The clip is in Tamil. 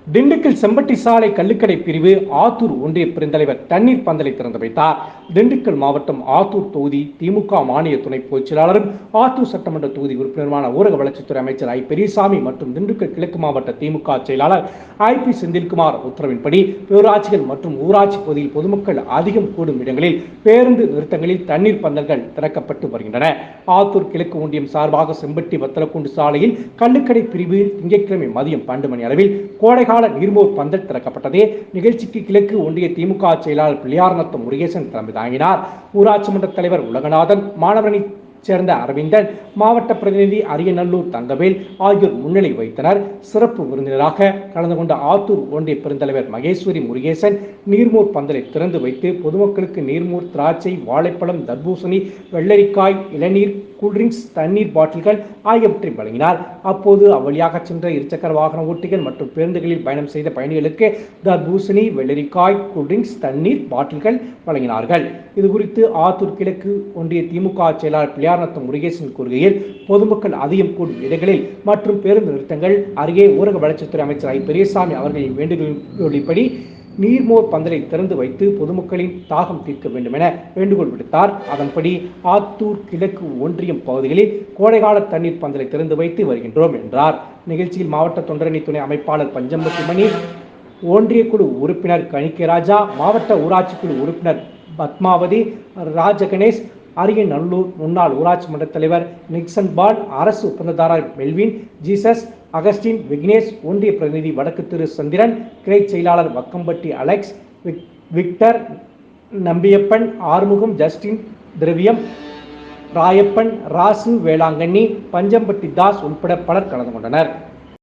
திண்டுக்கல் செம்பட்டி சாலை கள்ளுக்கடை பிரிவு ஆத்தூர் ஒன்றிய பெருந்தலைவர் தண்ணீர் பந்தலை திறந்து வைத்தார். திண்டுக்கல் மாவட்டம் ஆத்தூர் தொகுதி திமுக மாநில துணை பொதுச் செயலாளரும் ஆத்தூர் சட்டமன்ற தொகுதி உறுப்பினருமான ஊரக வளர்ச்சித்துறை அமைச்சர் ஐ. பெரியசாமி மற்றும் திண்டுக்கல் கிழக்கு மாவட்ட திமுக செயலாளர் ஐ. பி. செந்தில்குமார் உத்தரவின்படி பேரூராட்சிகள் மற்றும் ஊராட்சி பகுதியில் பொதுமக்கள் அதிகம் கூடும் இடங்களில் பேருந்து நிறுத்தங்களில் தண்ணீர் பந்தல்கள் திறக்கப்பட்டு வருகின்றன. ஆத்தூர் கிழக்கு ஒன்றியம் சார்பாக செம்பட்டி வத்தலக்குண்டு சாலையில் கள்ளுக்கடை பிரிவு திங்கட்கிழமை மதியம் 12 மணி அளவில் கோடைகால நீர்மோர் பந்தல் திறக்கப்பட்டது. நிகழ்ச்சிக்கு கிழக்கு ஒன்றிய திமுக செயலாளர் பிள்ளையார்நத்தம் முருகேசன் தலைமை தாங்கினார். ஊராட்சி மன்ற தலைவர் உலகநாதன், மாணவரணி சேர்ந்த அரவிந்தன், மாவட்ட பிரதிநிதி அரியநல்லூர் தங்கவேல் ஆகியோர் முன்னிலை வைத்தனர். சிறப்பு விருந்தினராக கலந்து கொண்ட ஆத்தூர் ஒன்றிய பெருந்தலைவர் மகேஸ்வரி முருகேசன் நீர்மோர் பந்தலை திறந்து வைத்து பொதுமக்களுக்கு நீர்மோர், திராட்சை, வாழைப்பழம், தர்பூசணி, வெள்ளரிக்காய், இளநீர், கூல்ட்ரிங்க்ஸ், தண்ணீர் பாட்டில்கள் ஆகியவற்றை வழங்கினார். அப்போது அவ்வழியாக சென்ற இருசக்கர வாகன ஓட்டிகள் மற்றும் பேருந்துகளில் பயணம் செய்த பயணிகளுக்கு தர்பூசணி, வெள்ளரிக்காய், கூல்ட்ரிங்க்ஸ், தண்ணீர் பாட்டில்கள் வழங்கினார்கள். இதுகுறித்து ஆத்தூர் கிழக்கு ஒன்றிய திமுக செயலாளர் பிள்ளையார்நத்தம் முருகேசன் கூறுகையில், பொதுமக்கள் அதிகம் கூடும் இடங்களில் மற்றும் பேருந்து நிறுத்தங்கள் அருகே ஊரக வளர்ச்சித்துறை அமைச்சர் ஐ. பெரியசாமி அவர்களின் வேண்டுகோளின்படி நீர்மோர் பந்தலை திறந்து வைத்து பொதுமக்களின் தாகம் தீர்க்க வேண்டும் என வேண்டுகோள் விடுத்தார். அதன்படி ஆத்தூர் கிழக்கு ஒன்றியம் பகுதிகளில் கோடைகால தண்ணீர் பந்தலை திறந்து வைத்து வருகின்றோம் என்றார். நிகழ்ச்சியில் மாவட்ட தொண்டரணி துணை அமைப்பாளர் பஞ்சம்பட்டி மணி, ஒன்றிய குழு உறுப்பினர் கணிக்கராஜா, மாவட்ட ஊராட்சி குழு உறுப்பினர் பத்மாவதி, ராஜகணேஷ், அரியநல்லூர் முன்னாள் ஊராட்சி மன்ற தலைவர் நிக்சன் பால், அரசு ஒப்பந்ததாரர் மெல்வின், ஜீசஸ், அகஸ்டின், விக்னேஷ், ஒன்றிய பிரதிநிதி வடக்கு திரு சந்திரன், கிளை செயலாளர் Vakkampatti Alex, Victor, Nambiyappan, Arumugam, Justin, திரவியம், ராயப்பன், ராசு, வேளாங்கண்ணி, பஞ்சம்பட்டி தாஸ் உட்பட பலர் கலந்து கொண்டனர்.